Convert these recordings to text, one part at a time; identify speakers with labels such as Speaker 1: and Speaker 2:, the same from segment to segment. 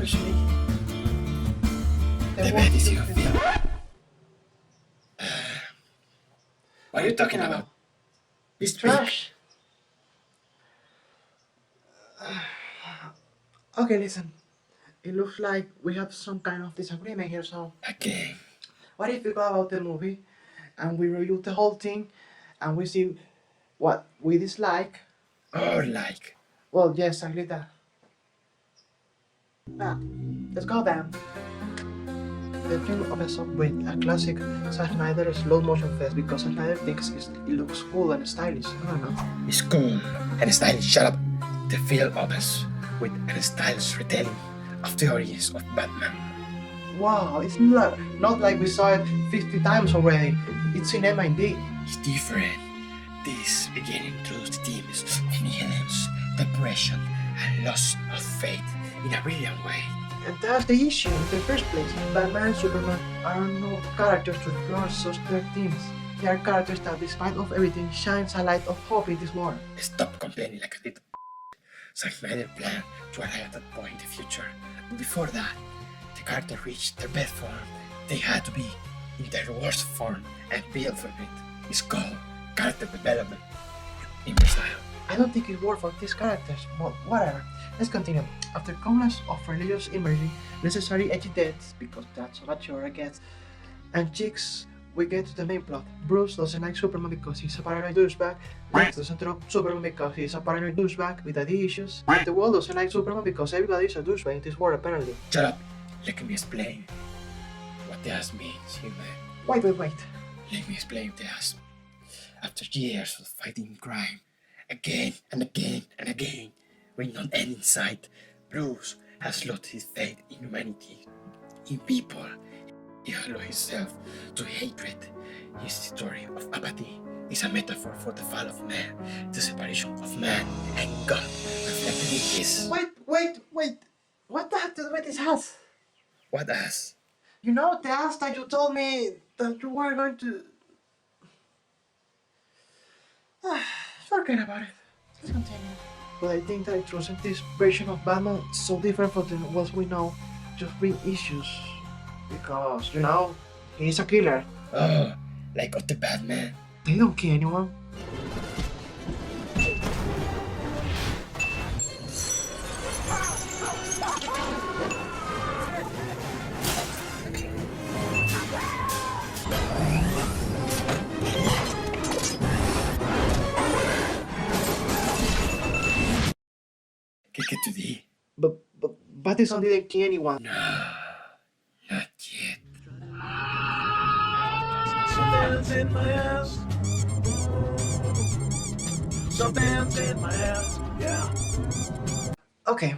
Speaker 1: Especially the bed is your feet. What are you talking about?
Speaker 2: It's trash. Okay, listen. It looks like we have some kind of disagreement here, so
Speaker 1: Again.
Speaker 2: what if we go about the movie and we review the whole thing and we see what we dislike?
Speaker 1: Or like.
Speaker 2: Well, yes, I agree that. Now, let's go then. The film opens up with a classic Zack Snyder slow motion fest because Zack Snyder thinks it looks cool and stylish. I don't know.
Speaker 1: It's cool and stylish. Shut up. The film opens with a stylish retelling of the origins of Batman.
Speaker 2: Wow, it's not like we saw it 50 times already. It's cinema indeed.
Speaker 1: It's different. This beginning introduces the themes of innocence, depression, and loss of faith in a brilliant way.
Speaker 2: And that's the issue in the first place. Batman and Superman are not characters to explore such dark themes. They are characters that, despite of everything, shines a light of hope in this world.
Speaker 1: Stop complaining like a little Zack Snyder planned to arrive at that point in the future. But before that, the character reached their best form. They had to be in their worst form and build for it. It's called character development in my style.
Speaker 2: I don't think it's worth for these characters, but whatever. Let's continue. After countless of religious immersion, necessary edgy deaths, because that's what Chora gets, and chicks, we get to the main plot. Bruce doesn't like Superman because he's a paranoid douchebag. Lex doesn't like Superman because he's a paranoid douchebag with daddy issues. And the world doesn't like Superman because everybody is a douchebag in this world apparently.
Speaker 1: Shut up. Let me explain what this means, human.
Speaker 2: Wait.
Speaker 1: Let me explain this. After years of fighting crime, again and again and again, with no end in sight, Bruce has lost his faith in humanity, in people. He has lost himself to hatred. His story of apathy is a metaphor for the fall of man, the separation of man and God, reflected in his...
Speaker 2: Wait. What the heck to do with this hat?
Speaker 1: What has?
Speaker 2: You know the ass that you told me that you were going to... Forget about it. Let's continue. But I think that introducing this version of Batman is so different from the ones we know just bring issues. Because, you know, he's a killer.
Speaker 1: Oh, like of the Batman.
Speaker 2: They don't kill anyone.
Speaker 1: ¿Qué tú di?
Speaker 2: But Batman didn't kill anyone.
Speaker 1: No, not yet.
Speaker 3: Something's in my ass. Something's in my ass. Yeah.
Speaker 2: Okay,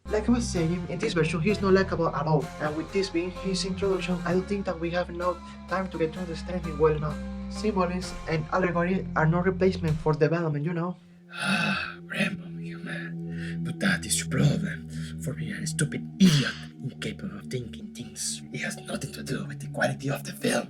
Speaker 2: like I was saying, in this version he's not likable at all, and with this being his introduction, I don't think that we have enough time to get to understand him well enough. Symbolism and allegory are no replacement for development, you know?
Speaker 1: Rambo, human. But that is your problem for being a stupid idiot incapable of thinking things. It has nothing to do with the quality of the film.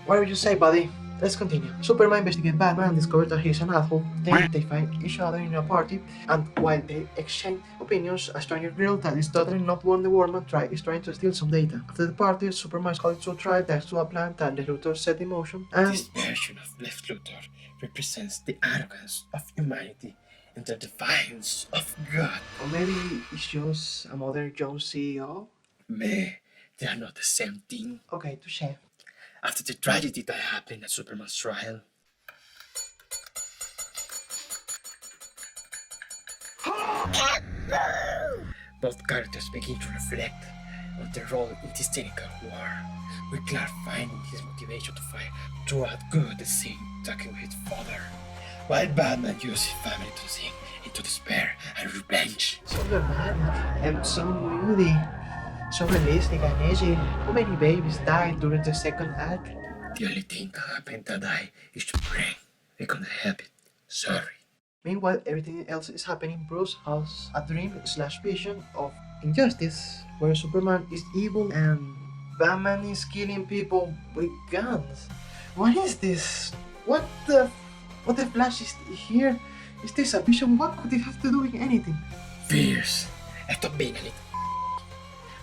Speaker 2: What would you say, buddy? Let's continue. Superman investigates Batman and discovers that he's an asshole. Then they find each other in a party, and while they exchange opinions, a stranger girl that is totally not Wonder Woman is trying to steal some data. After the party, Superman is called to trial thanks to a plan that Lex Luthor set in motion, and
Speaker 1: This version of Lex Luthor represents the arrogance of humanity and the defiance of God.
Speaker 2: or maybe it's just a Mother Jones CEO?
Speaker 1: Me, they are not the same thing.
Speaker 2: Okay, touche.
Speaker 1: After the tragedy that happened at Superman's trial, both characters begin to reflect on their role in this cynical war, with Clark finding his motivation to fight throughout good the same talking with his father, while Batman uses his family to sink into despair and revenge.
Speaker 2: So dramatic and so moody, so realistic and edgy. How many babies died during the second act?
Speaker 1: The only thing that happened that I is to pray. We couldn't help it. Sorry.
Speaker 2: Meanwhile, everything else is happening. Bruce has a dream/vision of injustice, where Superman is evil and Batman is killing people with guns. What is this? What the Flash is here? Is this a vision? What could it have to do with anything?
Speaker 1: Fierce. Stop being a little.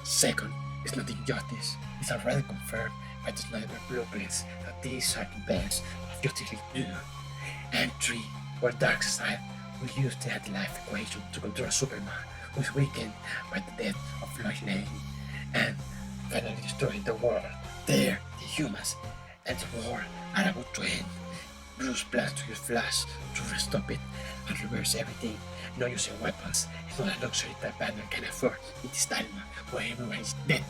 Speaker 1: Second, it's not injustice. It's already confirmed by the sniper blueprints that these are the best of Justice League 2. And 3, where Darkseid will use the anti-life equation to control Superman, who is weakened by the death of Lois Lane, and finally destroying the world. There, the humans and the war are about to end. Bruce plans to use Flash to stop it and reverse everything, not using weapons. It's not a luxury that Batman can afford in this time where everyone is dead.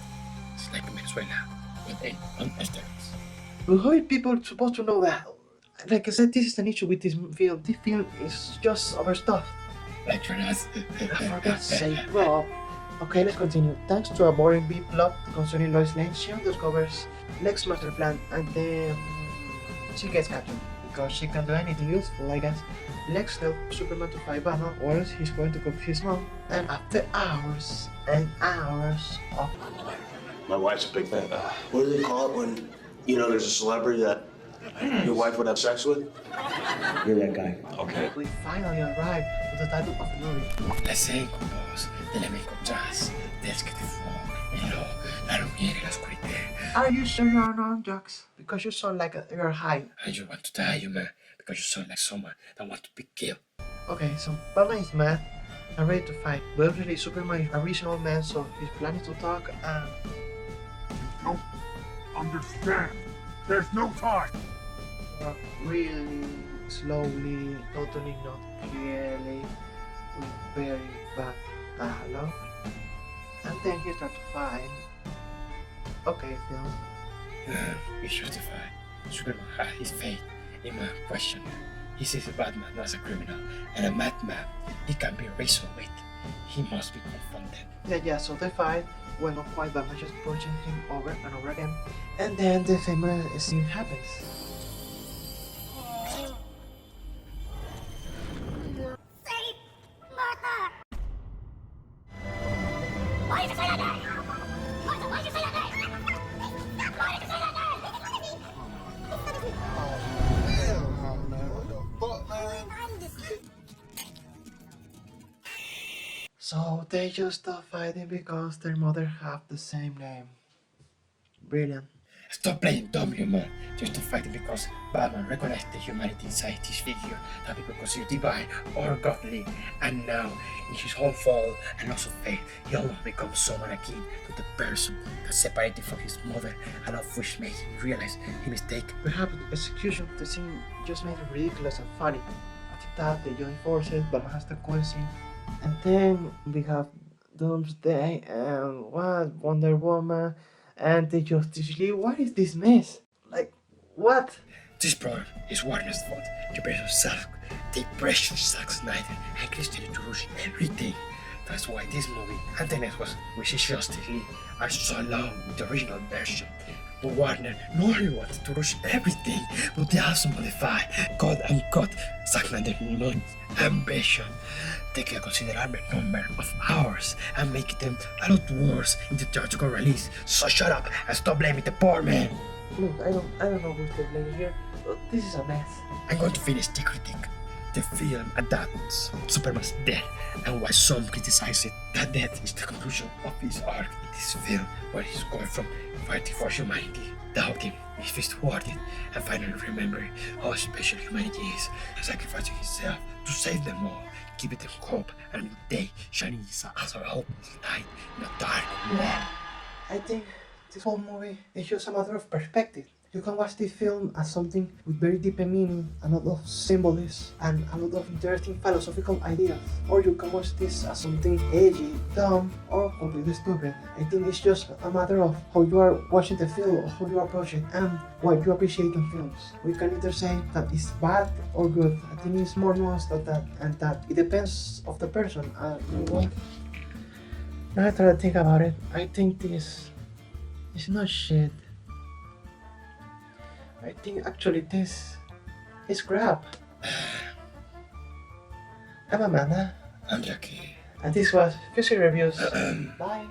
Speaker 1: It's like Venezuela, with end on steroids.
Speaker 2: But how are people supposed to know that? Like I said, this is an issue with this film. This film is just overstuffed.
Speaker 1: Like your ass.
Speaker 2: For God's sake, Rob. Okay, let's continue. Thanks to a boring B plot concerning Lois Lane, she discovers Lex's master plan and then she gets captured because she can do anything useful, I guess. Lex tells Superman to fight Batman or else he's going to confuse his mom. And after hours and hours of...
Speaker 4: My wife's a big fan. What do they call it when, there's a celebrity that your wife would have sex with? You're that guy. Okay.
Speaker 2: We finally arrive to the title of the movie.
Speaker 1: La sé, compos, te la me encontrás, des que te fuego, y no, la lumiere, la oscuridad.
Speaker 2: Are you sure you're not on drugs? Because you sound like you're high.
Speaker 1: And you want to die, you man, because you sound like someone that want to be killed.
Speaker 2: Okay, so Batman is mad and ready to fight. But really, Superman is a reasonable man, so he's planning to talk and...
Speaker 3: Don't understand. There's no time.
Speaker 2: Really slowly, totally not clearly, with very bad dialogue. And then he starts to fight. Okay, Phil.
Speaker 1: He's justified. Superman had his faith in my question. He sees Batman as a criminal and a madman he can be reasoned with. He must be confronted.
Speaker 2: Yeah, so they fight. Well, not quite, Batman just punching him over and over again. And then the famous scene happens. So they just stop fighting because their mother have the same name. Brilliant.
Speaker 1: Stop playing dumb, you man. Just to fight because Batman recognized the humanity inside his figure that people consider divine or godly. And now, in his own fall and loss of faith, he almost becomes someone akin to the person that separated from his mother and of which made him realize his mistake.
Speaker 2: Perhaps the execution of the scene just made it ridiculous and funny. After that, they join forces, Batman has the coin scene. And then we have Doomsday and Wonder Woman and the Justice League. What is this mess? Like, what?
Speaker 1: This problem is Warner's fault. The person sucks. They pressure Zack Snyder and Christian to rush everything. That's why this movie and the next one, which is Justice League, are so long with the original version. But Warner not only wanted to rush everything, but they also modify, cut and cut Zack Snyder's ambition. Take a considerable number of hours and make them a lot worse in the theatrical release. So shut up and stop blaming the poor man.
Speaker 2: Look, I don't know who's to blame here, but this is a mess.
Speaker 1: I'm going to finish the critique. The film adapts Superman's death and why some criticize it. That death is the conclusion of his arc in this film, where he's going from fighting for humanity, doubting if he's worth it, and finally remembering how special humanity is, sacrificing himself to save them all, giving them hope and a new day shining as a hopeless light in a dark world.
Speaker 2: I think this whole movie is just a matter of perspective. You can watch this film as something with very deep meaning, a lot of symbolism, and a lot of interesting philosophical ideas. Or you can watch this as something edgy, dumb, or completely stupid. I think it's just a matter of how you are watching the film, or how you approach it, and what you appreciate in films. We can either say that it's bad or good. I think it's more nuanced than that, and that it depends of the person. Now I try to think about it, I think this is not shit. I think actually this is crap. I'm Amanda.
Speaker 1: I'm Jackie.
Speaker 2: And this was Future Reviews. Bye.